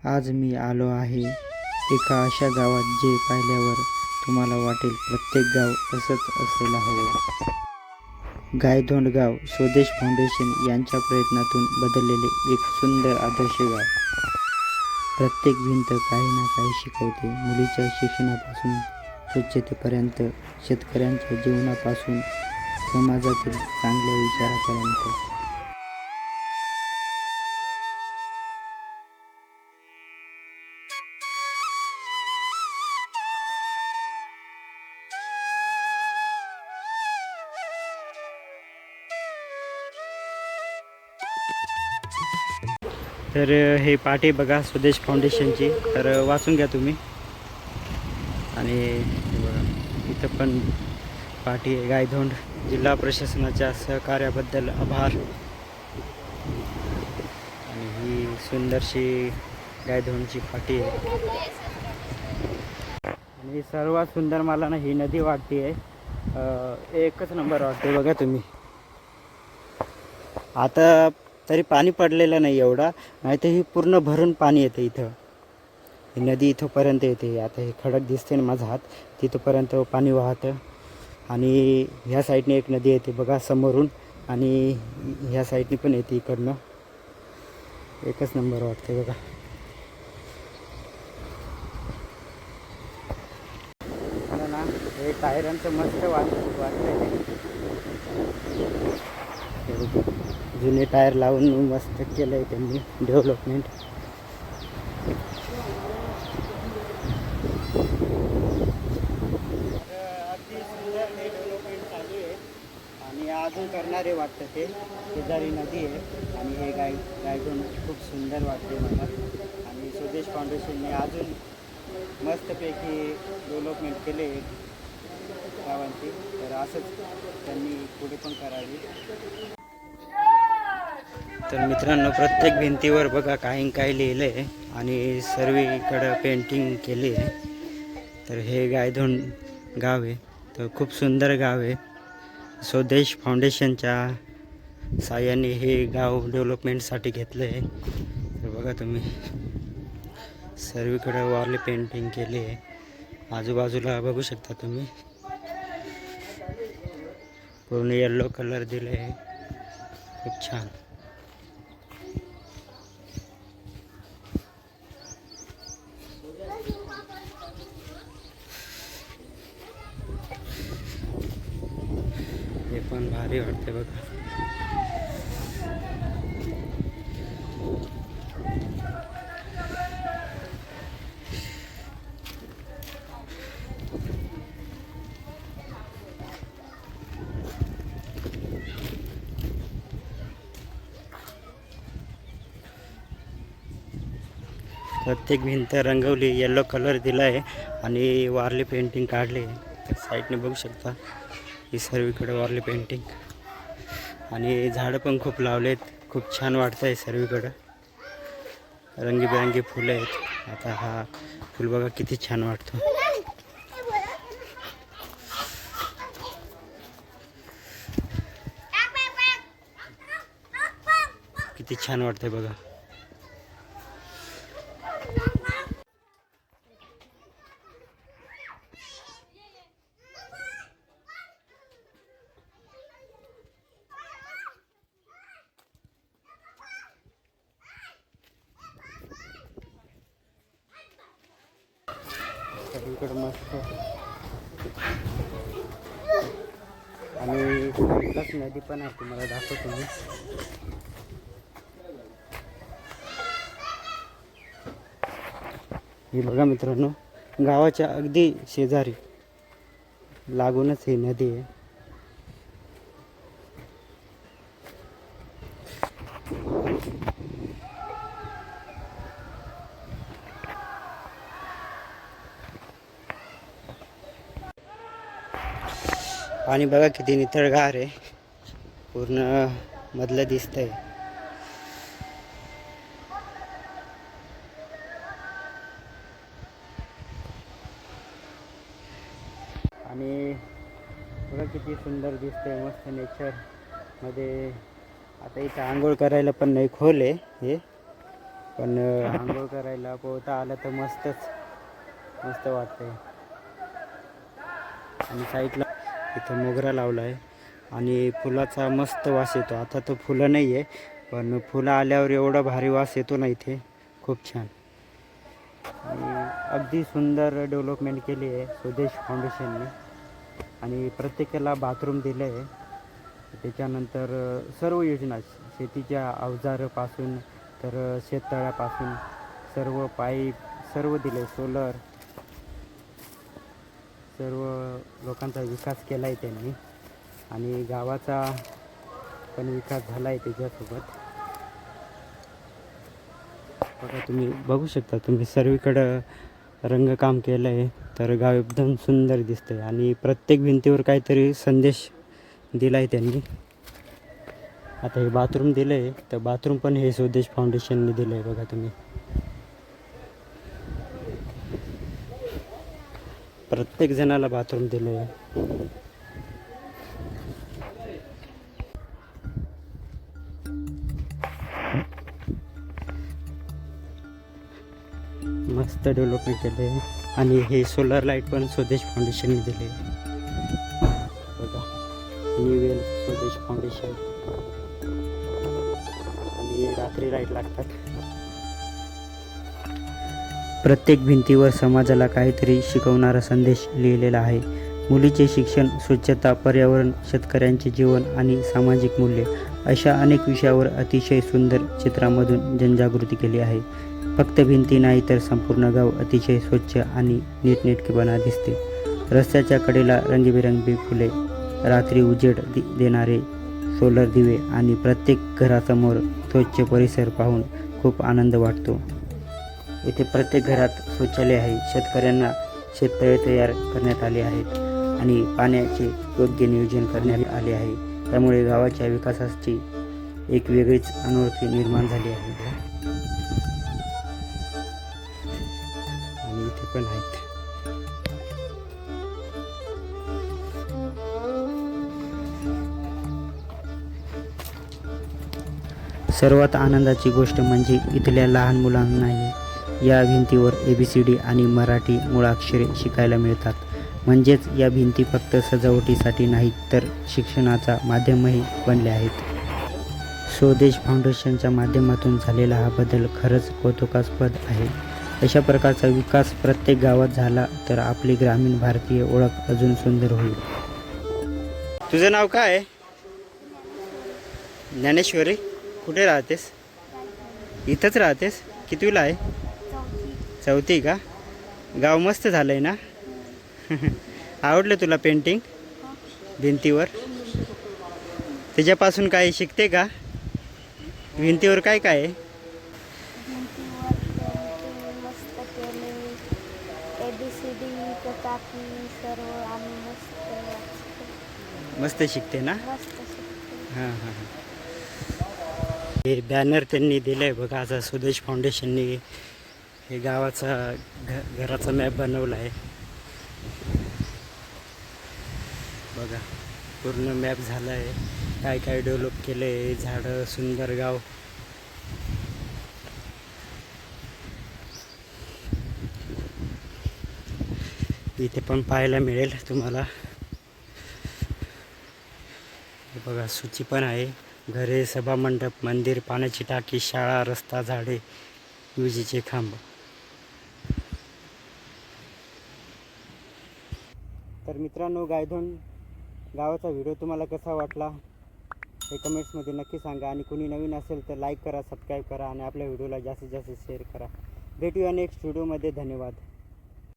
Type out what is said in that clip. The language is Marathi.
आज मी आलो आहे एका अशा गावात जे पाहिल्यावर तुम्हाला वाटेल प्रत्येक गाव असंच असायला हवं. गायधोंड गाव स्वदेश फाउंडेशन यांच्या प्रयत्नातून बदललेले एक सुंदर आदर्श गाव. प्रत्येक भिंत काही ना काही शिकवते. मुलीच्या शिक्षणापासून स्वच्छतेपर्यंत, शेतकऱ्यांच्या जीवनापासून समाजातील चांगल्या विचारापर्यंत. तर हे पाटी बघा स्वदेश फाउंडेशनची, तर वाचून घ्या तुम्ही. आणि हे बघा इथं पण पाटी आहे. गायधोंड जिल्हा प्रशासनाच्या सहकार्याबद्दल आभार. आणि ही सुंदरशी गायधोंडची पाटी आहे. आणि सर्वात सुंदर मला ना ही नदी वाटते आहे. एकच नंबर वाटते बघा तुम्ही. आता तरी पाणी पडलेलं नाही एवढा, नाही तर ही पूर्ण भरून पाणी येतं इथं. ही नदी इथंपर्यंत येते. आता हे खडक दिसते ना माझा हात, तिथंपर्यंत पाणी वाहतं. आणि ह्या साईडने एक नदी येते बघा समोरून, आणि ह्या साईडने पण येते इकडनं. एकच नंबर वाटते बघा. मला ना हे टायरांचं मस्त वाटतंय. जुने टायर लावून मस्त केलं आहे त्यांनी डेव्हलपमेंट. अगदी सुंदर हे डेव्हलपमेंट चालू आहे आणि अजून करणारे वाटतं. ते शेजारी नदी आहे आणि हे गायधोंड खूप सुंदर वाटते मला. आणि स्वदेश फाउंडेशनने अजून मस्तपैकी डेव्हलपमेंट केले गावांची. तर असंच त्यांनी पुढे पण करावी. तर मित्रांनो, प्रत्येक भिंतीवर बघा काही काही लिहिलं आहे आणि सर्वीकडं पेंटिंग केली आहे. तर हे गायधोंड गाव आहे. तर खूप सुंदर गाव आहे. स्वदेश फाउंडेशनच्या साहाय्याने हे गाव डेव्हलपमेंटसाठी घेतलं आहे. तर बघा तुम्ही सर्वीकडं वॉल पेंटिंग केली आहे. आजूबाजूला बघू शकता तुम्ही, पूर्ण येल्लो कलर दिले आहे. खूप छान. हे पण भारी वाटते बघा. प्रत्येक भिंत रंगवली, येल्लो कलर दिला आहे आणि वारली पेंटिंग काढली आहे. तर साईडने बघू शकता ही सर्वीकडे वारली पेंटिंग. आणि झाडं पण खूप लावलेत. खूप छान वाटतं आहे सर्वीकडं. रंगीबेरंगी फुलं आहेत. आता हा फुल बघा किती छान वाटतो. किती छान वाटतंय बघा. सगळीकडे मस्त. आणि साईडलाच नदी पण आहे, तुम्हाला दाखवतो मी. ही बघा मित्रांनो, गावाच्या अगदी शेजारी लागूनच ही नदी आहे. पाणी बघा किती नितळगार आहे, पूर्ण मधलं दिसतंय. आणि बघा किती सुंदर दिसतंय, मस्त नेचर मध्ये. आता इथं आंघोळ करायला पण नाही, खोल आहे हे. पण आंघोळ करायला पोहता आलं तर मस्त वाटतंय. आणि साईडला इथं मोगरा लावला आहे आणि फुलाचा मस्त वास येतो. आता तर फुलं नाही आहे, पण फुलं आल्यावर एवढा भारी वास येतो ना इथे, खूप छान. आणि अगदी सुंदर डेव्हलपमेंट केली आहे स्वदेश फाउंडेशनने. आणि प्रत्येकाला बाथरूम दिलं आहे. त्याच्यानंतर सर्व योजना, शेतीच्या अवजारापासून तर शेततळ्यापासून सर्व पाईप सर्व दिले, सोलर, सर्व लोकांचा विकास केला आहे त्यांनी. आणि गावाचा पण विकास झाला आहे त्याच्यासोबत. बघा, तुम्ही बघू शकता, तुम्ही सर्वीकडं रंगकाम केलं आहे, तर गाव एकदम सुंदर दिसतं. आणि प्रत्येक भिंतीवर काहीतरी संदेश दिला आहे त्यांनी. आता हे बाथरूम दिलं आहे, तर बाथरूम पण हे स्वदेश फाउंडेशनने दिलं आहे. बघा तुम्ही, प्रत्येक जणाला बाथरूम दिलं आहे. मस्त डेव्हलपमेंट केलं आहे. आणि हे सोलर लाईट पण स्वदेश फाउंडेशनने दिले. बघा, न्यू वेल स्वदेश फाउंडेशन. आणि रात्री लाईट लागतात. प्रत्येक भिंतीवर समाजाला काहीतरी शिकवणारा संदेश लिहिलेला आहे. मुलीचे शिक्षण, स्वच्छता, पर्यावरण, शेतकऱ्यांचे जीवन आणि सामाजिक मूल्य अशा अनेक विषयावर अतिशय सुंदर चित्रामधून जनजागृती केली आहे. फक्त भिंती नाही तर संपूर्ण गाव अतिशय स्वच्छ आणि नीटनेटकेपणा दिसते. रस्त्याच्या कडेला रंगीबेरंगी फुले, रात्री उजेड देणारे सोलर दिवे आणि प्रत्येक घरासमोर स्वच्छ परिसर पाहून खूप आनंद वाटतो. येथे प्रत्येक घरात शौचालय आहे. शेतकऱ्यांना शेततळे तयार करण्यात आले आहेत आणि पाण्याचे योग्य नियोजन करण्यात आले आहे. त्यामुळे गावाच्या विकासाची एक वेगळीच अनुभूती निर्माण झाली आहे. आणि इथे पण आहेत. सर्वात आनंदाची गोष्ट म्हणजे इथल्या लहान मुलांनाही या भिंतीवर ABCD आणि मराठी मुळाक्षरे शिकायला मिळतात. म्हणजेच या भिंती फक्त सजावटीसाठी नाहीत तर शिक्षणाचा माध्यमही बनले आहेत. स्वदेश फाउंडेशनच्या माध्यमातून झालेला हा बदल खरंच कौतुकास्पद आहे. अशा प्रकारचा विकास प्रत्येक गावात झाला तर आपली ग्रामीण भारतीय ओळख अजून सुंदर होईल. तुझं नाव काय आहे? ज्ञानेश्वरी. कुठे राहतेस? इथंच राहतेस? कितवीला आहे? चौथी का? गाव मस्त झालं आहे ना? आवडलं तुला पेंटिंग भिंतीवर? त्याच्यापासून काही शिकते का? भिंतीवर काय काय आहे? मस्त शिकते ना? हां हां. हे बॅनर त्यांनी दिलं आहे बघा. आता स्वदेश फाउंडेशनने हे गावाचा घराचा मॅप बनवला आहे बघा. पूर्ण मॅप झाला आहे. काय काय डेव्हलप केलं आहे. झाडं, सुंदर गाव. इथे पण पाहायला मिळेल तुम्हाला. बघा, सूची पण आहे. घरे, सभामंडप, मंदिर, पाण्याची टाकी, शाळा, रस्ता, झाडे, विजेचे खांब. तर मित्रांनो, गायधोंड गावाचा व्हिडिओ तुम्हाला कसा वाटला हे कमेंट्समध्ये नक्की सांगा. आणि कोणी नवीन असेल तर लाईक करा, सबस्क्राईब करा आणि आपल्या व्हिडिओला जास्तीत जास्त शेअर करा. भेटूया नेक्स्ट व्हिडिओमध्ये. धन्यवाद.